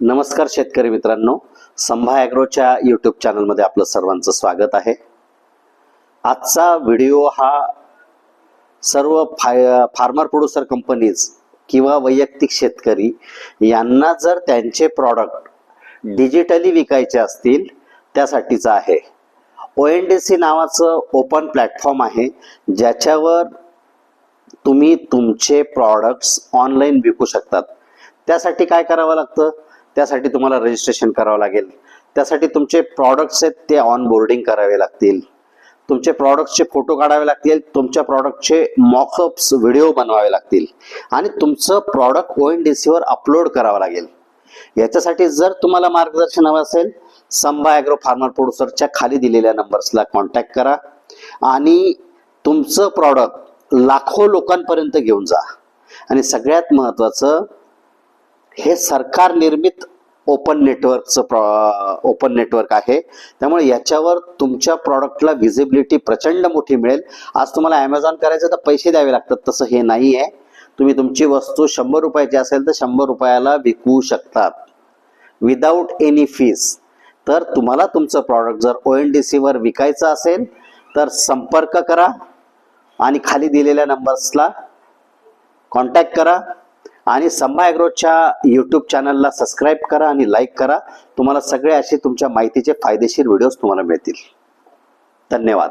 नमस्कार शेतकरी मित्रांनो, संभा ॲग्रोच्या यूट्यूब चॅनलमध्ये आपलं सर्वांचं स्वागत आहे। आजचा व्हिडिओ हा सर्व फार्मर प्रोड्युसर कंपनीज किंवा वैयक्तिक शेतकरी यांना जर त्यांचे प्रॉडक्ट डिजिटली विकायचे असतील त्यासाठीचा आहे। ONDC नावाचं ओपन प्लॅटफॉर्म आहे ज्याच्यावर तुम्ही तुमचे प्रॉडक्ट्स ऑनलाईन विकू शकतात। त्यासाठी काय करावं लागतं? त्यासाठी तुम्हाला रजिस्ट्रेशन करावं लागेल। त्यासाठी तुमचे प्रॉडक्ट्स आहेत ते ऑनबोर्डिंग करावे लागतील, तुमचे प्रॉडक्ट्सचे फोटो काढावे लागतील, तुमच्या प्रॉडक्टचे मॉकअप्स व्हिडिओ बनवावे लागतील आणि तुमचं प्रॉडक्ट ONDC वर अपलोड करावं लागेल। याच्यासाठी जर तुम्हाला मार्गदर्शन हवं असेल, संभा ॲग्रो फार्मर प्रोड्युसरच्या खाली दिलेल्या नंबर्सला कॉन्टॅक्ट करा आणि तुमचं प्रॉडक्ट लाखो लोकांपर्यंत घेऊन जा। आणि सगळ्यात महत्त्वाचं, हे सरकार निर्मित ओपन नेटवर्क आहे, त्यामुळे याच्यावर तुमच्या प्रॉडक्टला विजिबिलिटी प्रचंड मोठी मिळेल। आज तुम्हाला Amazon करायचं तर पैसे द्यावे लागतात, तसं हे नाही आहे। तुम्ही तुमची वस्तू 100 रुपयाची असेल तर 100 रुपयाला विकू शकतात विदाउट एनी फीस। तर तुम्हाला तुमचं प्रॉडक्ट जर ONDC वर विकायचं असेल तर संपर्क करा आणि खाली दिलेल्या नंबर्सला कॉन्टॅक्ट करा आणि संभा ॲग्रोच्या यूट्यूब चॅनलला सबस्क्राईब करा आणि लाईक करा। तुम्हाला सगळे असे तुमच्या माहितीचे फायदेशीर व्हिडिओज तुम्हाला मिळतील। धन्यवाद।